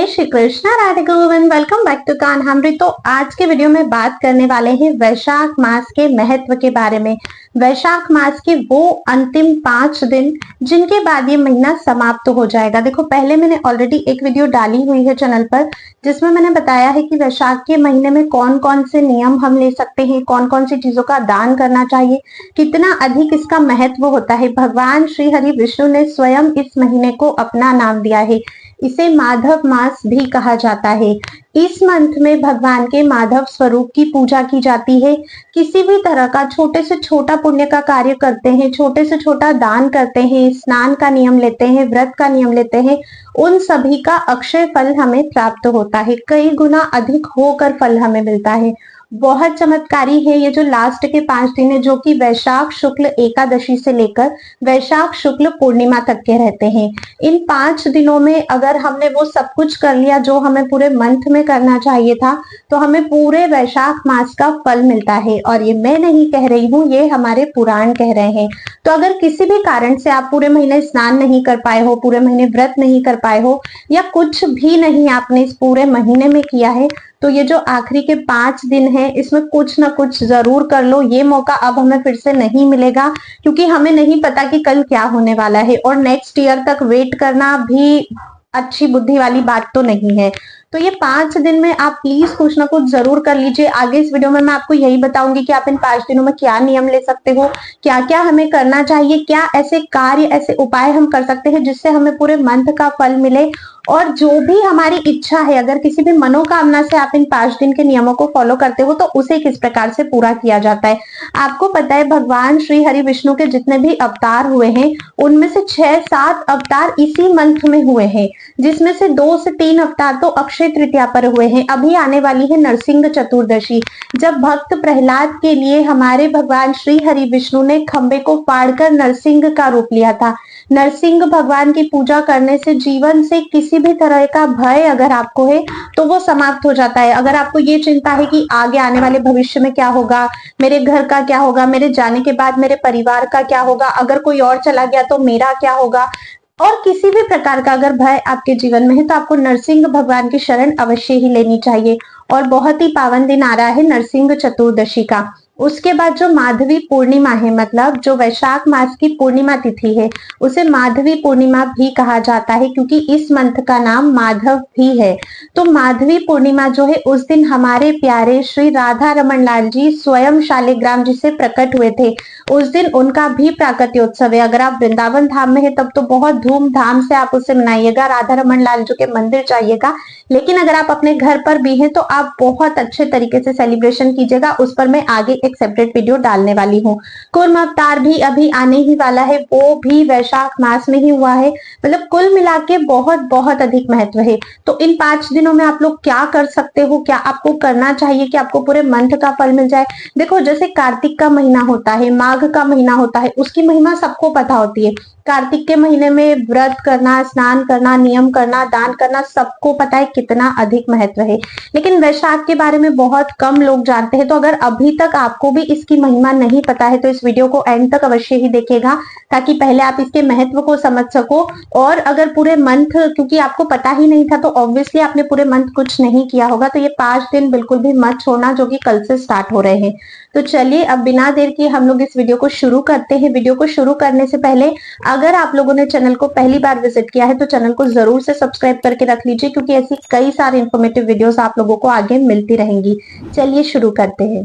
जय Shri Krishna, Radhe Govind. Welcome back to Kanhamrit. तो आज के वीडियो में बात करने वाले हैं वैशाख मास के महत्व के बारे में। वैशाख मास के वो अंतिम 5 दिन जिनके बाद ये महीना समाप्त हो जाएगा। देखो, पहले मैंने ऑलरेडी एक वीडियो डाली हुई है चैनल पर जिसमें मैंने बताया है कि वैशाख के महीने में कौन कौन से नियम हम ले सकते हैं, कौन कौन सी चीजों का दान करना चाहिए, कितना अधिक इसका महत्व होता है। भगवान श्री हरि विष्णु ने स्वयं इस महीने को अपना नाम दिया है। इसे माधव मास भी कहा जाता है। इस मंथ में भगवान के माधव स्वरूप की पूजा की जाती है। किसी भी तरह का छोटे से छोटा पुण्य का कार्य करते हैं, छोटे से छोटा दान करते हैं, स्नान का नियम लेते हैं, व्रत का नियम लेते हैं, उन सभी का अक्षय फल हमें प्राप्त होता है। कई गुना अधिक होकर फल हमें मिलता है। बहुत चमत्कारी है ये जो लास्ट के 5 दिन है, जो कि वैशाख शुक्ल एकादशी से लेकर वैशाख शुक्ल पूर्णिमा तक के रहते हैं। इन 5 दिनों में अगर हमने वो सब कुछ कर लिया जो हमें पूरे मंथ में करना चाहिए था, तो हमें पूरे वैशाख मास का फल मिलता है। और ये मैं नहीं कह रही हूँ, ये हमारे पुराण कह रहे हैं। तो अगर किसी भी कारण से आप पूरे महीने स्नान नहीं कर पाए हो, पूरे महीने व्रत नहीं कर पाए हो, या कुछ भी नहीं आपने इस पूरे महीने में किया है, तो ये जो आखिरी के 5 दिन है इसमें कुछ ना कुछ जरूर कर लो। ये मौका अब हमें फिर से नहीं मिलेगा, क्योंकि हमें नहीं पता कि कल क्या होने वाला है, और नेक्स्ट ईयर तक वेट करना भी अच्छी बुद्धि वाली बात तो नहीं है। तो ये 5 दिन में आप प्लीज कुछ ना कुछ जरूर कर लीजिए। आगे इस वीडियो में मैं आपको यही बताऊंगी कि आप इन 5 दिनों में क्या नियम ले सकते हो, क्या क्या हमें करना चाहिए, क्या ऐसे कार्य, ऐसे उपाय हम कर सकते हैं जिससे हमें पूरे मंथ का फल मिले। और जो भी हमारी इच्छा है, अगर किसी भी मनोकामना से आप इन 5 दिन के नियमों को फॉलो करते हो, तो उसे किस प्रकार से पूरा किया जाता है। आपको पता है, भगवान श्री हरि विष्णु के जितने भी अवतार हुए हैं, उनमें से 6-7 अवतार इसी मंथ में हुए हैं, जिसमें से 2 से 3 अवतार तो अक्षय तृतीया पर हुए हैं। अभी आने वाली है नरसिंह चतुर्दशी, जब भक्त प्रहलाद के लिए हमारे भगवान श्री हरि विष्णु ने खंबे को फाड़कर नरसिंह का रूप लिया था। नरसिंह भगवान की पूजा करने से जीवन से किसी भी तरह का भय अगर आपको है तो वो समाप्त हो जाता है। अगर आपको ये चिंता है कि आगे आने वाले भविष्य में क्या होगा, मेरे घर का क्या होगा, मेरे जाने के बाद मेरे परिवार का क्या होगा, अगर कोई और चला गया तो मेरा क्या होगा, और किसी भी प्रकार का अगर भय आपके जीवन में है, तो आपको नरसिंह भगवान की शरण अवश्य ही लेनी चाहिए। और बहुत ही पावन दिन आ रहा है नरसिंह चतुर्दशी का। उसके बाद जो माधवी पूर्णिमा है, मतलब जो वैशाख मास की पूर्णिमा तिथि है, उसे माधवी पूर्णिमा भी कहा जाता है, क्योंकि इस मंथ का नाम माधव भी है। तो माधवी पूर्णिमा जो है, उस दिन हमारे प्यारे श्री राधा रमन लाल जी स्वयं शालिग्राम जी से प्रकट हुए थे। उस दिन उनका भी प्राकट्योत्सव है। अगर आप वृंदावन धाम में है तब तो बहुत धूमधाम से आप उसे मनाइएगा, राधा रमन लाल जी के मंदिर जाइएगा। लेकिन अगर आप अपने घर पर भी हैं तो आप बहुत अच्छे तरीके से सेलिब्रेशन कीजिएगा। उस पर मैं आगे एक सेपरेट वीडियो डालने वाली हूँ। कूर्म अवतार भी अभी आने ही वाला है, वो भी वैशाख मास में ही हुआ है। मतलब कुल मिला के बहुत बहुत अधिक महत्व है। तो इन 5 दिनों में आप लोग क्या कर सकते हो, क्या आपको करना चाहिए कि आपको पूरे मंथ का फल मिल जाए। देखो, जैसे कार्तिक का महीना होता है, माघ का महीना होता है, उसकी महिमा सबको पता होती है। कार्तिक के महीने में व्रत करना, स्नान करना, नियम करना, दान करना, सबको पता है कितना अधिक महत्व है। लेकिन वैशाख के बारे में बहुत कम लोग जानते हैं। तो अगर अभी तक आपको भी इसकी महिमा नहीं पता है, तो इस वीडियो को एंड तक अवश्य ही देखिएगा, ताकि पहले आप इसके महत्व को समझ सको। और अगर पूरे मंथ, क्योंकि आपको पता ही नहीं था, तो ऑब्वियसली आपने पूरे मंथ कुछ नहीं किया होगा, तो ये 5 दिन बिल्कुल भी मत छोड़ना, जो कि कल से स्टार्ट हो रहे हैं। तो चलिए, अब बिना देर किए हम लोग इस वीडियो को शुरू करते हैं। वीडियो को शुरू करने से पहले अगर आप लोगों ने चैनल को पहली बार विजिट किया है, तो चैनल को जरूर से सब्सक्राइब करके रख लीजिए, क्योंकि ऐसी कई सारी इंफॉर्मेटिव वीडियोस आप लोगों को आगे मिलती रहेंगी। चलिए शुरू करते हैं।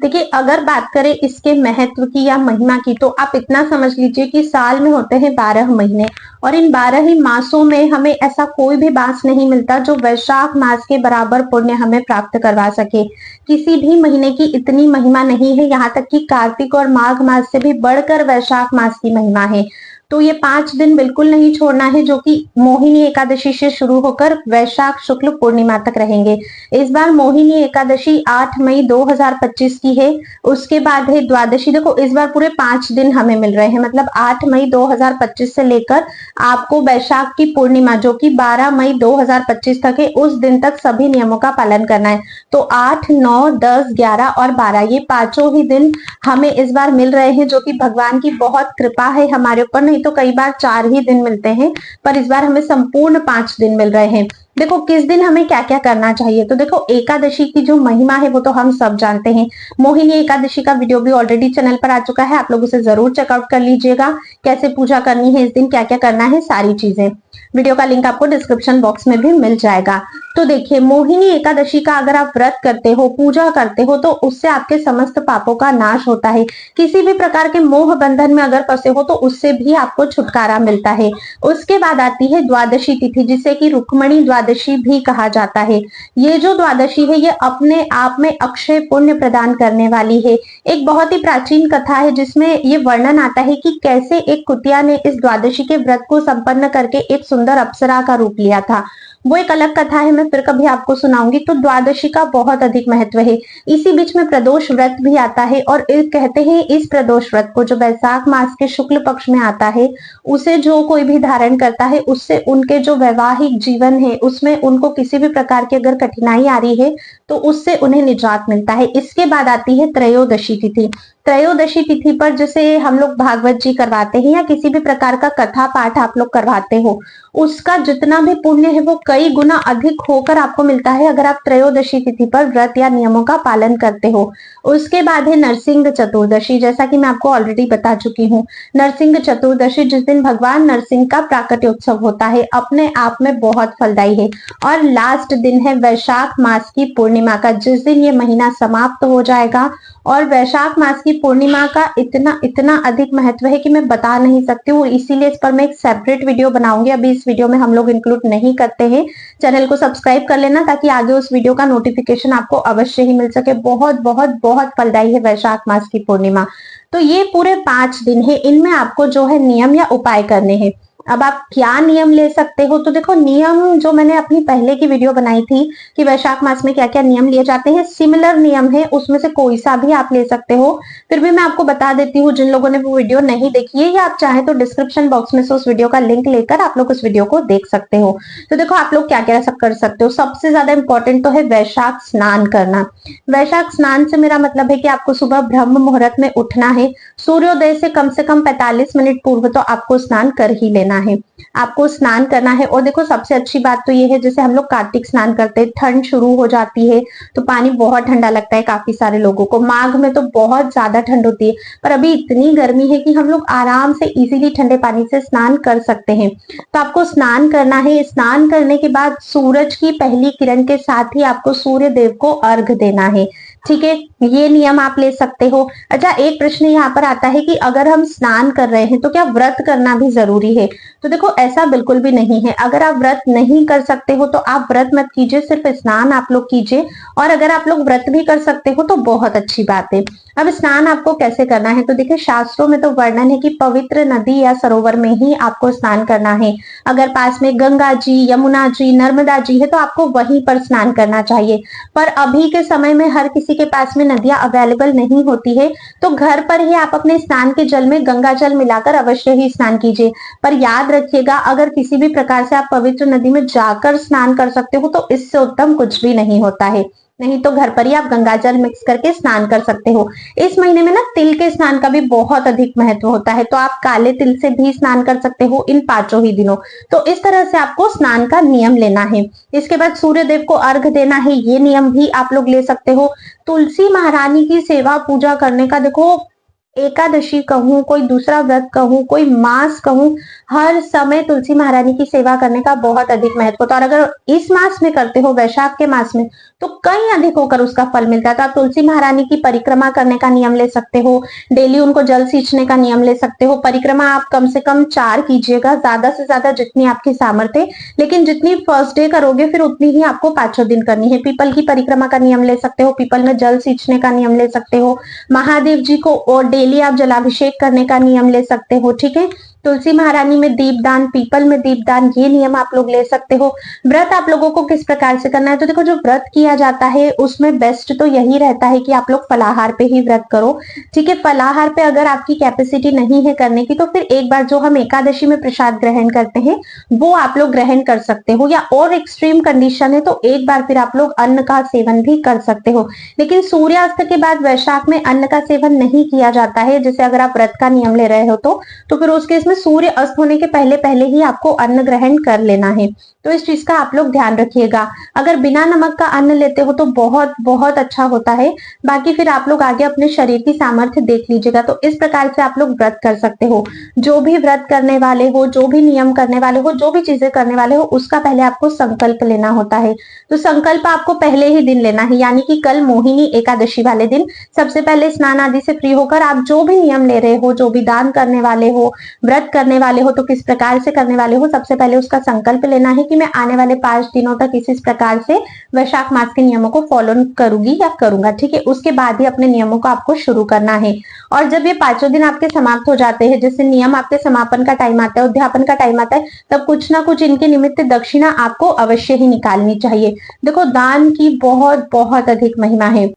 देखिए, अगर बात करें इसके महत्व की या महिमा की, तो आप इतना समझ लीजिए कि साल में होते हैं 12 महीने, और इन 12 ही मासों में हमें ऐसा कोई भी मास नहीं मिलता जो वैशाख मास के बराबर पुण्य हमें प्राप्त करवा सके। किसी भी महीने की इतनी महिमा नहीं है, यहाँ तक कि कार्तिक और माघ मास से भी बढ़कर वैशाख मास की महिमा है। तो ये 5 दिन बिल्कुल नहीं छोड़ना है, जो कि मोहिनी एकादशी से शुरू होकर वैशाख शुक्ल पूर्णिमा तक रहेंगे। इस बार मोहिनी एकादशी 8 मई 2025 की है। उसके बाद है द्वादशी। देखो, इस बार पूरे 5 दिन हमें मिल रहे हैं, मतलब 8 मई 2025 से लेकर आपको वैशाख की पूर्णिमा, जो कि 12 मई 2025 तक है, उस दिन तक सभी नियमों का पालन करना है। तो 8, 9, 10, 11 और 12 ये 5 ही दिन हमें इस बार मिल रहे हैं, जो कि भगवान की बहुत कृपा है हमारे ऊपर। नहीं तो कई बार 4 ही दिन मिलते हैं, पर इस बार हमें संपूर्ण 5 दिन मिल रहे हैं। देखो किस दिन हमें क्या क्या करना चाहिए। तो देखो एकादशी की जो महिमा है वो तो हम सब जानते हैं। मोहिनी एकादशी का वीडियो भी ऑलरेडी चैनल पर आ चुका है, आप लोग उसे जरूर चेकआउट कर लीजिएगा। कैसे पूजा करनी है, इस दिन क्या क्या करना है, सारी चीजें, वीडियो का लिंक आपको डिस्क्रिप्शन बॉक्स में भी मिल जाएगा। तो देखिए मोहिनी एकादशी का अगर आप व्रत करते हो, पूजा करते हो, तो उससे आपके समस्त पापों का नाश होता है। किसी भी प्रकार के मोह बंधन में अगर फंसे हो तो उससे भी आपको छुटकारा मिलता है। उसके बाद आती है द्वादशी तिथि, जिसे कि रुक्मणी द्वादशी भी कहा जाता है। ये जो द्वादशी है ये अपने आप में अक्षय पुण्य प्रदान करने वाली है। एक बहुत ही प्राचीन कथा है जिसमें ये वर्णन आता है कि कैसे एक कुतिया ने इस द्वादशी के व्रत को संपन्न करके एक सुंदर अप्सरा का रूप लिया था। वो एक अलग कथा है, मैं फिर कभी आपको सुनाऊंगी। तो द्वादशी का बहुत अधिक महत्व है। इसी बीच में प्रदोष व्रत भी आता है, और कहते हैं इस प्रदोष व्रत को जो वैशाख मास के शुक्ल पक्ष में आता है, उसे जो कोई भी धारण करता है उससे उनके जो वैवाहिक जीवन है उसमें उनको किसी भी प्रकार की अगर कठिनाई आ रही है तो उससे उन्हें निजात मिलता है। इसके बाद आती है त्रयोदशी तिथि। त्रयोदशी तिथि पर जैसे हम लोग भागवत जी करवाते हैं या किसी भी प्रकार का कथा पाठ आप लोग करवाते हो, उसका जितना भी पुण्य है वो कई गुना अधिक होकर आपको मिलता है अगर आप त्रयोदशी तिथि पर व्रत या नियमों का पालन करते हो। उसके बाद है नरसिंह चतुर्दशी, जैसा कि मैं आपको ऑलरेडी बता चुकी हूँ। नरसिंह चतुर्दशी जिस दिन भगवान नरसिंह का प्राकट्य उत्सव होता है, अपने आप में बहुत फलदायी है। और लास्ट दिन है वैशाख मास की पूर्णिमा का, जिस दिन ये महीना समाप्त हो जाएगा। और वैशाख मास की पूर्णिमा का इतना इतना अधिक महत्व है कि मैं बता नहीं सकती हूँ, इसीलिए इस पर मैं एक सेपरेट वीडियो बनाऊंगी। अभी इस वीडियो में हम लोग इंक्लूड नहीं करते हैं। चैनल को सब्सक्राइब कर लेना ताकि आगे उस वीडियो का नोटिफिकेशन आपको अवश्य ही मिल सके। बहुत बहुत बहुत फलदायी है वैशाख मास की पूर्णिमा। तो ये पूरे 5 दिन है, इनमें आपको जो है नियम या उपाय करने हैं। अब आप क्या नियम ले सकते हो, तो देखो नियम जो मैंने अपनी पहले की वीडियो बनाई थी कि वैशाख मास में क्या क्या नियम लिए जाते हैं, सिमिलर नियम है, उसमें से कोई सा भी आप ले सकते हो। फिर भी मैं आपको बता देती हूँ जिन लोगों ने वो वीडियो नहीं देखी है, या आप चाहे तो डिस्क्रिप्शन बॉक्स में से उस वीडियो का लिंक लेकर आप लोग उस वीडियो को देख सकते हो। तो देखो आप लोग क्या क्या कर सकते हो। सबसे ज्यादा इंपॉर्टेंट तो है वैशाख स्नान करना। वैशाख स्नान से मेरा मतलब है कि आपको सुबह ब्रह्म मुहूर्त में उठना है। सूर्योदय से कम 45 मिनट पूर्व तो आपको स्नान कर ही लेना है। आपको स्नान करना है। और देखो सबसे अच्छी बात तो ये है, जैसे हम लोग कार्तिक स्नान करते हैं, ठंड शुरू हो जाती है तो पानी बहुत ठंडा लगता है काफी सारे लोगों को। माघ में तो बहुत ज्यादा ठंड होती है, पर अभी इतनी गर्मी है कि हम लोग आराम से इजीली ठंडे पानी से स्नान कर सकते हैं। तो आपको स्नान करना है। स्नान करने के बाद सूरज की पहली किरण के साथ ही आपको सूर्य देव को अर्घ देना है। ठीक है, ये नियम आप ले सकते हो। अच्छा, एक प्रश्न यहाँ पर आता है कि अगर हम स्नान कर रहे हैं तो क्या व्रत करना भी जरूरी है। तो देखो ऐसा बिल्कुल भी नहीं है। अगर आप व्रत नहीं कर सकते हो तो आप व्रत मत कीजिए, सिर्फ स्नान आप लोग कीजिए। और अगर आप लोग व्रत भी कर सकते हो तो बहुत अच्छी बात है। अब स्नान आपको कैसे करना है, तो देखिए शास्त्रों में तो वर्णन है कि पवित्र नदी या सरोवर में ही आपको स्नान करना है। अगर पास में गंगा जी, यमुना जी, नर्मदा जी है तो आपको वहीं पर स्नान करना चाहिए। पर अभी के समय में हर किसी के पास में नदियां अवेलेबल नहीं होती है, तो घर पर ही आप अपने स्नान के जल में गंगा जल मिलाकर अवश्य ही स्नान कीजिए। पर याद रखिएगा, अगर किसी भी प्रकार से आप पवित्र नदी में जाकर स्नान कर सकते हो तो इससे उत्तम कुछ भी नहीं होता है। नहीं तो घर पर ही आप गंगा जल मिक्स करके स्नान कर सकते हो। इस महीने में ना तिल के स्नान का भी बहुत अधिक महत्व होता है, तो आप काले तिल से भी स्नान कर सकते हो इन 5 ही दिनों। तो इस तरह से आपको स्नान का नियम लेना है। इसके बाद सूर्य देव को अर्घ देना है, ये नियम भी आप लोग ले सकते हो। तुलसी महारानी की सेवा पूजा करने का, देखो एकादशी कहूँ, कोई दूसरा व्रत कहूँ, कोई मास कहूँ, हर समय तुलसी महारानी की सेवा करने का बहुत अधिक महत्व होता है। और अगर इस मास में करते हो, वैशाख के मास में, तो कहीं अधिक होकर उसका फल मिलता है। तो आप तुलसी महारानी की परिक्रमा करने का नियम ले सकते हो। डेली उनको जल सींचने का नियम ले सकते हो। परिक्रमा आप कम से कम 4 कीजिएगा, ज्यादा से ज्यादा जितनी आपकी सामर्थ्य, लेकिन जितनी फर्स्ट डे करोगे फिर उतनी ही आपको 5 दिन करनी है। पीपल की परिक्रमा का नियम ले सकते हो, पीपल में जल सींचने का नियम ले सकते हो। महादेव जी को और डेली आप जलाभिषेक करने का नियम ले सकते हो। ठीक है, तुलसी महारानी में दीपदान, पीपल में दीपदान, ये नियम आप लोग ले सकते हो। व्रत आप लोगों को किस प्रकार से करना है, तो देखो जो व्रत किया जाता है उसमें बेस्ट तो यही रहता है कि आप लोग फलाहार पे ही व्रत करो। ठीक है, फलाहार पे अगर आपकी कैपेसिटी नहीं है करने की तो फिर एक बार जो हम एकादशी में प्रसाद ग्रहण करते हैं वो आप लोग ग्रहण कर सकते हो, या और एक्सट्रीम कंडीशन है तो एक बार फिर आप लोग अन्न का सेवन भी कर सकते हो। लेकिन सूर्यास्त के बाद वैशाख में अन्न का सेवन नहीं किया जाता है। जैसे अगर आप व्रत का नियम ले रहे हो तो फिर उस केस में सूर्य अस्त होने के पहले पहले ही आपको अन्न ग्रहण कर लेना है। तो इस चीज का आप लोग ध्यान रखिएगा। अगर बिना नमक का अन्न लेते हो तो बहुत बहुत अच्छा होता है। बाकी फिर आप लोग आगे अपने शरीर की सामर्थ्य देख लीजिएगा। तो इस प्रकार से आप लोग व्रत कर सकते हो। जो भी व्रत करने वाले हो, जो भी नियम करने वाले हो, जो भी चीजें करने वाले हो, उसका पहले आपको संकल्प लेना होता है। तो संकल्प आपको पहले ही दिन लेना है, यानी कि कल मोहिनी एकादशी वाले दिन सबसे पहले स्नान आदि से फ्री होकर आप जो भी नियम ले रहे हो, जो भी दान करने वाले हो, व्रत करने वाले हो, तो किस प्रकार से करने वाले हो, सबसे पहले उसका संकल्प लेना है कि मैं आने वाले 5 दिनों तक इस प्रकार से वैशाख मास के नियमों को फॉलो करूंगी या करूंगा। ठीक है, उसके बाद ही अपने नियमों को आपको शुरू करना है। और जब ये 5 दिन आपके समाप्त हो जाते हैं, जैसे नियम आपके समापन का टाइम आता है, उद्यापन का टाइम आता है, तब कुछ ना कुछ इनके निमित्त दक्षिणा आपको अवश्य ही निकालनी चाहिए। देखो, दान की बहुत बहुत अधिक महिमा है।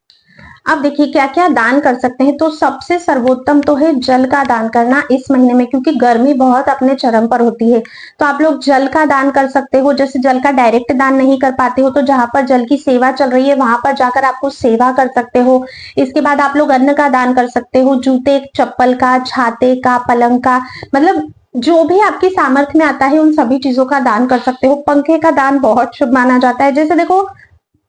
अब देखिए क्या क्या दान कर सकते हैं। तो सबसे सर्वोत्तम तो है जल का दान करना इस महीने में, क्योंकि गर्मी बहुत अपने चरम पर होती है। तो आप लोग जल का दान कर सकते हो। जैसे जल का डायरेक्ट दान नहीं कर पाते हो तो जहां पर जल की सेवा चल रही है वहां पर जाकर आपको सेवा कर सकते हो। इसके बाद आप लोग अन्न का दान कर सकते हो, जूते चप्पल का, छाते का, पलंग का, मतलब जो भी आपकी सामर्थ्य में आता है उन सभी चीजों का दान कर सकते हो। पंखे का दान बहुत शुभ माना जाता है। जैसे देखो,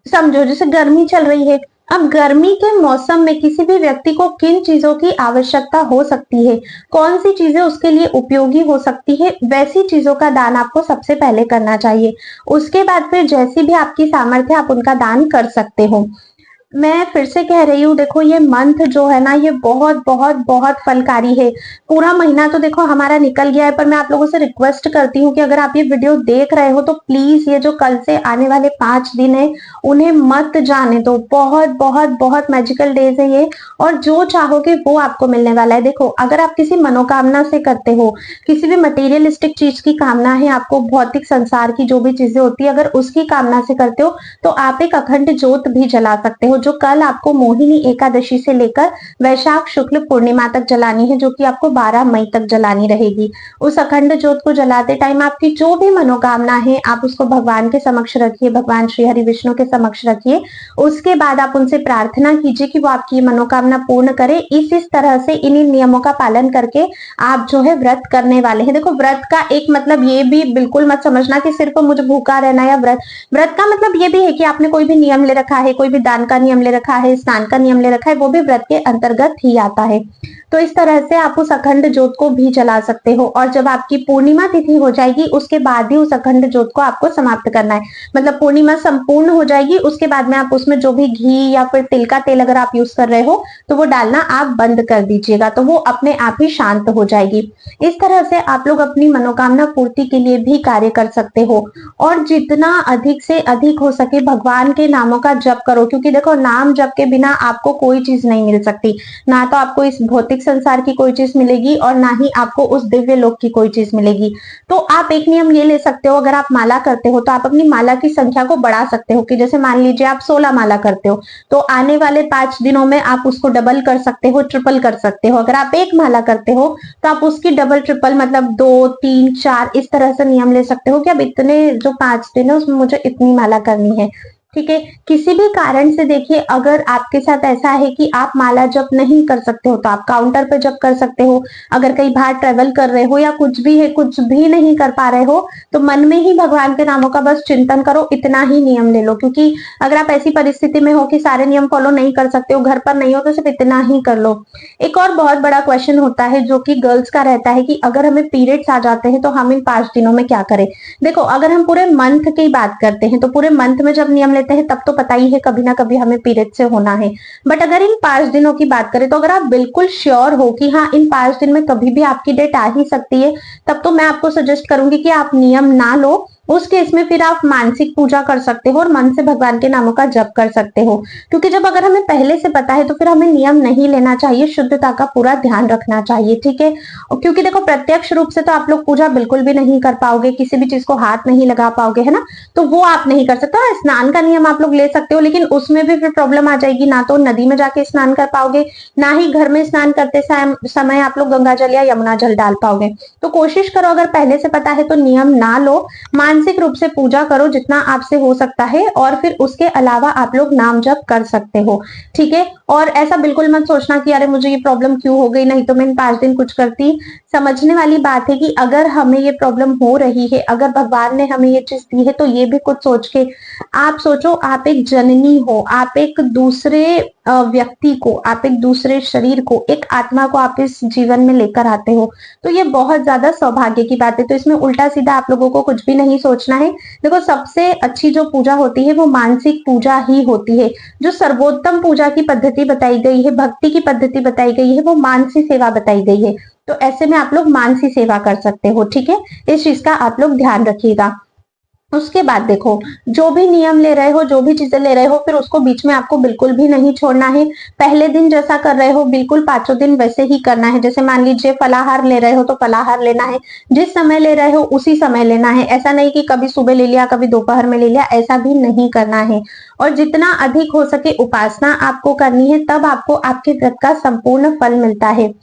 समझो जैसे गर्मी चल रही है, अब गर्मी के मौसम में किसी भी व्यक्ति को किन चीजों की आवश्यकता हो सकती है, कौन सी चीजें उसके लिए उपयोगी हो सकती है, वैसी चीजों का दान आपको सबसे पहले करना चाहिए। उसके बाद फिर जैसी भी आपकी सामर्थ्य आप उनका दान कर सकते हो। मैं फिर से कह रही हूँ, देखो ये मंथ जो है ना, ये बहुत बहुत बहुत फलकारी है। पूरा महीना तो देखो हमारा निकल गया है, पर मैं आप लोगों से रिक्वेस्ट करती हूँ कि अगर आप ये वीडियो देख रहे हो तो प्लीज ये जो कल से आने वाले 5 दिन है उन्हें मत जाने दो। बहुत बहुत बहुत मैजिकल डेज है ये, और जो चाहोगे वो आपको मिलने वाला है। देखो, अगर आप किसी मनोकामना से करते हो, किसी भी मटेरियलिस्टिक चीज की कामना है आपको, भौतिक संसार की जो भी चीजें होती है अगर उसकी कामना से करते हो तो आप एक अखंड ज्योत भी जला सकते हो, जो कल आपको मोहिनी एकादशी से लेकर वैशाख शुक्ल पूर्णिमा तक जलानी है, जो कि आपको 12 मई तक जलानी रहेगी। उस अखंड ज्योत को जलाते टाइम आपकी जो भी मनोकामना है आप उसको भगवान के समक्ष रखिए, भगवान श्री हरि विष्णु के समक्ष रखिए। उसके बाद आप उनसे प्रार्थना कीजिए कि वो आपकी मनोकामना पूर्ण करे। इस तरह से इन नियमों का पालन करके आप जो है व्रत करने वाले हैं। देखो, व्रत का एक मतलब ये भी बिल्कुल मत समझना कि सिर्फ मुझे भूखा रहना या व्रत का मतलब ये भी है कि आपने कोई भी नियम ले रखा है, कोई भी दान का नियम ले रखा है, स्नान का नियम ले रखा है, वो भी व्रत के अंतर्गत ही आता है। तो इस तरह से आप उस अखंड ज्योत को भी जला सकते हो। और जब आपकी पूर्णिमा तिथि हो जाएगी उसके बाद ही उस अखंड ज्योत को आपको समाप्त करना है। मतलब पूर्णिमा संपूर्ण हो जाएगी, उसके बाद में आप उसमें जो भी घी या फिर तिल का तेल अगर आप यूज कर रहे हो तो वो डालना आप बंद कर दीजिएगा, तो वो अपने आप ही शांत हो जाएगी। इस तरह से आप लोग अपनी मनोकामना पूर्ति के लिए भी कार्य कर सकते हो। और जितना अधिक से अधिक हो सके भगवान के नामों का जप करो, क्योंकि देखो नाम जप के बिना आपको कोई चीज नहीं मिल सकती। ना तो आपको इस भौतिक संसार की कोई चीज मिलेगी और ना ही आपको उस दिव्य लोक की कोई चीज मिलेगी। तो आप एक नियम ये ले सकते हो, अगर आप माला करते हो तो आप अपनी माला की संख्या को बढ़ा सकते हो, कि जैसे मान लीजिए आप 16 माला करते हो तो आने वाले 5 दिनों में आप उसको डबल कर सकते हो, ट्रिपल कर सकते हो। अगर आप एक माला करते हो तो आप उसकी डबल ट्रिपल मतलब 2 3 4 इस तरह से नियम ले सकते हो कि अब इतने जो 5 दिन है उसमें मुझे इतनी माला करनी है। ठीक है, किसी भी कारण से देखिए अगर आपके साथ ऐसा है कि आप माला जप नहीं कर सकते हो तो आप काउंटर पे जप कर सकते हो। अगर कहीं बाहर ट्रेवल कर रहे हो या कुछ भी है, कुछ भी नहीं कर पा रहे हो तो मन में ही भगवान के नामों का बस चिंतन करो, इतना ही नियम ले लो। क्योंकि अगर आप ऐसी परिस्थिति में हो कि सारे नियम फॉलो नहीं कर सकते हो, घर पर नहीं हो, तो सिर्फ इतना ही कर लो। एक और बहुत बड़ा क्वेश्चन होता है जो कि गर्ल्स का रहता है कि अगर हमें पीरियड्स आ जाते हैं तो हम इन 5 दिनों में क्या करें। देखो, अगर हम पूरे मंथ की बात करते हैं तो पूरे मंथ में जब नियम लेते हैं तब तो पता ही है कभी ना कभी हमें पीरियड से होना है। बट अगर इन 5 दिनों की बात करें तो अगर आप बिल्कुल श्योर हो कि हाँ इन 5 दिन में कभी भी आपकी डेट आ ही सकती है, तब तो मैं आपको सजेस्ट करूंगी कि आप नियम ना लो। उस केस में फिर आप मानसिक पूजा कर सकते हो और मन से भगवान के नामों का जप कर सकते हो। क्योंकि जब अगर हमें पहले से पता है तो फिर हमें नियम नहीं लेना चाहिए, शुद्धता का पूरा ध्यान रखना चाहिए। ठीक है, क्योंकि देखो प्रत्यक्ष रूप से तो आप लोग पूजा बिल्कुल भी नहीं कर पाओगे, किसी भी चीज को हाथ नहीं लगा पाओगे, है ना, तो वो आप नहीं कर सकते। और स्नान का नियम आप लोग ले सकते हो, लेकिन उसमें भी फिर प्रॉब्लम आ जाएगी, ना तो नदी में जाके स्नान कर पाओगे, ना ही घर में स्नान करते समय आप लोग गंगा जल या यमुना जल डाल पाओगे। तो कोशिश करो अगर पहले से पता है तो नियम ना लो, मानसिक रूप से पूजा करो जितना आपसे हो सकता है, और फिर उसके अलावा आप लोग नाम जप कर सकते हो, ठीक है। और ऐसा बिल्कुल मत सोचना कि अरे मुझे ये प्रॉब्लम क्यों हो गई, नहीं तो मैं इन 5 दिन कुछ करती। समझने वाली बात है कि अगर हमें ये प्रॉब्लम हो रही है, अगर भगवान ने हमें ये चीज दी है, तो ये भी कुछ सोच के आप सोचो, आप एक जननी हो, आप एक दूसरे व्यक्ति को, आप एक दूसरे शरीर को, एक आत्मा को आप इस जीवन में लेकर आते हो, तो ये बहुत ज्यादा सौभाग्य की बात है। तो इसमें उल्टा सीधा आप लोगों को कुछ भी नहीं सोचना है। देखो, सबसे अच्छी जो पूजा होती है वो मानसिक पूजा ही होती है। जो सर्वोत्तम पूजा की पद्धति बताई गई है, भक्ति की पद्धति बताई गई है, वो मानसी सेवा बताई गई है। तो ऐसे में आप लोग मानसी सेवा कर सकते हो, ठीक है। इस चीज का आप लोग ध्यान रखिएगा। उसके बाद देखो, जो भी नियम ले रहे हो, जो भी चीजें ले रहे हो, फिर उसको बीच में आपको बिल्कुल भी नहीं छोड़ना है। पहले दिन जैसा कर रहे हो बिल्कुल 5 दिन वैसे ही करना है। जैसे मान लीजिए फलाहार ले रहे हो तो फलाहार लेना है, जिस समय ले रहे हो उसी समय लेना है। ऐसा नहीं कि कभी सुबह ले लिया कभी दोपहर में ले लिया, ऐसा भी नहीं करना है। और जितना अधिक हो सके उपासना आपको करनी है, तब आपको आपके व्रत का संपूर्ण फल मिलता है।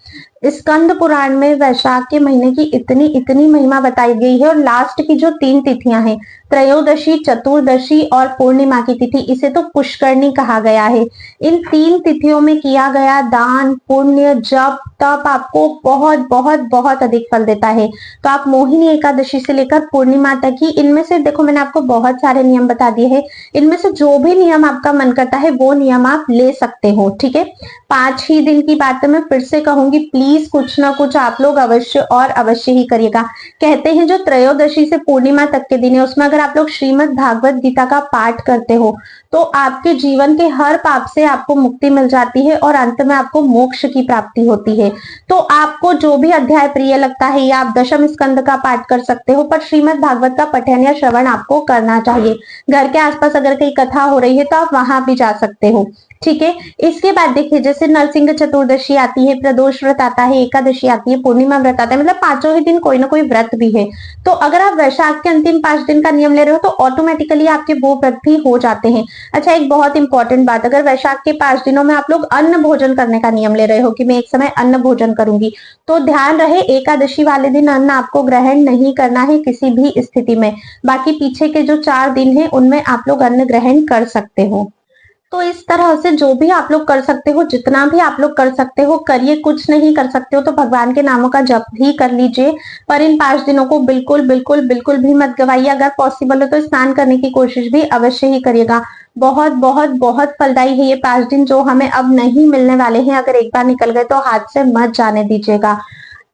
स्कंद पुराण में वैशाख के महीने की इतनी इतनी महिमा बताई गई है। और लास्ट की जो 3 तिथियां हैं, त्रयोदशी, चतुर्दशी और पूर्णिमा की तिथि, इसे तो पुष्करणी कहा गया है। इन 3 तिथियों में किया गया दान, पुण्य, जप, तप आपको बहुत बहुत बहुत अधिक फल देता है। तो आप मोहिनी एकादशी से लेकर पूर्णिमा तक ही, इनमें से देखो मैंने आपको बहुत सारे नियम बता दिए हैं, इनमें से जो भी नियम आपका मन करता है वो नियम आप ले सकते हो, ठीक है। 5 ही दिन की बात है, मैं फिर से कहूंगी, प्लीज कुछ ना कुछ आप लोग अवश्य और अवश्य ही करिएगा। कहते हैं जो त्रयोदशी से पूर्णिमा तक के दिन है, उसमें अगर आप लोग श्रीमद् भागवत गीता का पाठ करते हो तो आपके जीवन के हर पाप से आपको मुक्ति मिल जाती है और अंत में आपको मोक्ष की प्राप्ति होती है। तो आपको जो भी अध्याय प्रिय लगता है, या आप दशम स्कंद का पाठ कर सकते हो, पर श्रीमद् भागवत का पठन या श्रवण आपको करना चाहिए। घर के आसपास अगर कहीं कथा हो रही है तो आप वहां भी जा सकते हो, ठीक है। इसके बाद देखिए, जैसे नरसिंह चतुर्दशी आती है, प्रदोष व्रत आता है, एकादशी आती है, पूर्णिमा व्रत आता है, मतलब 5 ही दिन कोई ना कोई व्रत भी है। तो अगर आप वैशाख के अंतिम 5 दिन का नियम ले रहे हो तो ऑटोमेटिकली आपके वो व्रत भी हो जाते हैं। अच्छा, एक बहुत इंपॉर्टेंट बात, अगर वैशाख के 5 दिनों में आप लोग अन्न भोजन करने का नियम ले रहे हो कि मैं एक समय अन्न भोजन करूंगी, तो ध्यान रहे एकादशी वाले दिन अन्न आपको ग्रहण नहीं करना है किसी भी स्थिति में। बाकी पीछे के जो 4 दिन है उनमें आप लोग अन्न ग्रहण कर सकते हो। तो इस तरह से जो भी आप लोग कर सकते हो, जितना भी आप लोग कर सकते हो करिए। कुछ नहीं कर सकते हो तो भगवान के नामों का जप भी कर लीजिए, पर इन 5 दिनों को बिल्कुल बिल्कुल बिल्कुल भी मत गवाइए। अगर पॉसिबल हो तो स्नान करने की कोशिश भी अवश्य ही करिएगा। बहुत बहुत बहुत फलदायी है ये 5 दिन, जो हमें अब नहीं मिलने वाले हैं। अगर एक बार निकल गए तो हाथ से मत जाने दीजिएगा।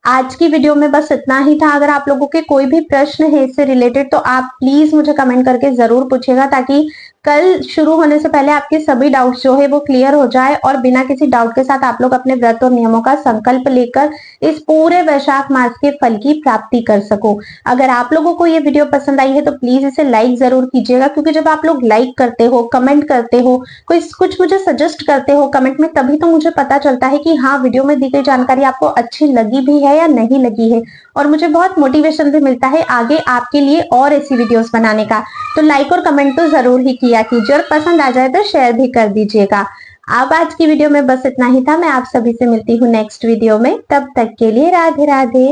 आज की वीडियो में बस इतना ही था। अगर आप लोगों के कोई भी प्रश्न है इससे रिलेटेड तो आप प्लीज मुझे कमेंट करके जरूर पूछिएगा, ताकि कल शुरू होने से पहले आपके सभी डाउट्स जो है वो क्लियर हो जाए और बिना किसी डाउट के साथ आप लोग अपने व्रत और नियमों का संकल्प लेकर इस पूरे वैशाख मास के फल की प्राप्ति कर सको। अगर आप लोगों को ये वीडियो पसंद आई है तो प्लीज इसे लाइक जरूर कीजिएगा, क्योंकि जब आप लोग लाइक करते हो, कमेंट करते हो, कोई कुछ मुझे सजेस्ट करते हो कमेंट में, तभी तो मुझे पता चलता है कि हाँ, वीडियो में दी गई जानकारी आपको अच्छी लगी भी है या नहीं लगी है। और मुझे बहुत मोटिवेशन भी मिलता है आगे आपके लिए और ऐसी वीडियोस बनाने का। तो लाइक और कमेंट तो जरूर ही किया कीजिए, और पसंद आ जाए तो शेयर भी कर दीजिएगा। अब आज की वीडियो में बस इतना ही था। मैं आप सभी से मिलती हूँ नेक्स्ट वीडियो में, तब तक के लिए राधे राधे।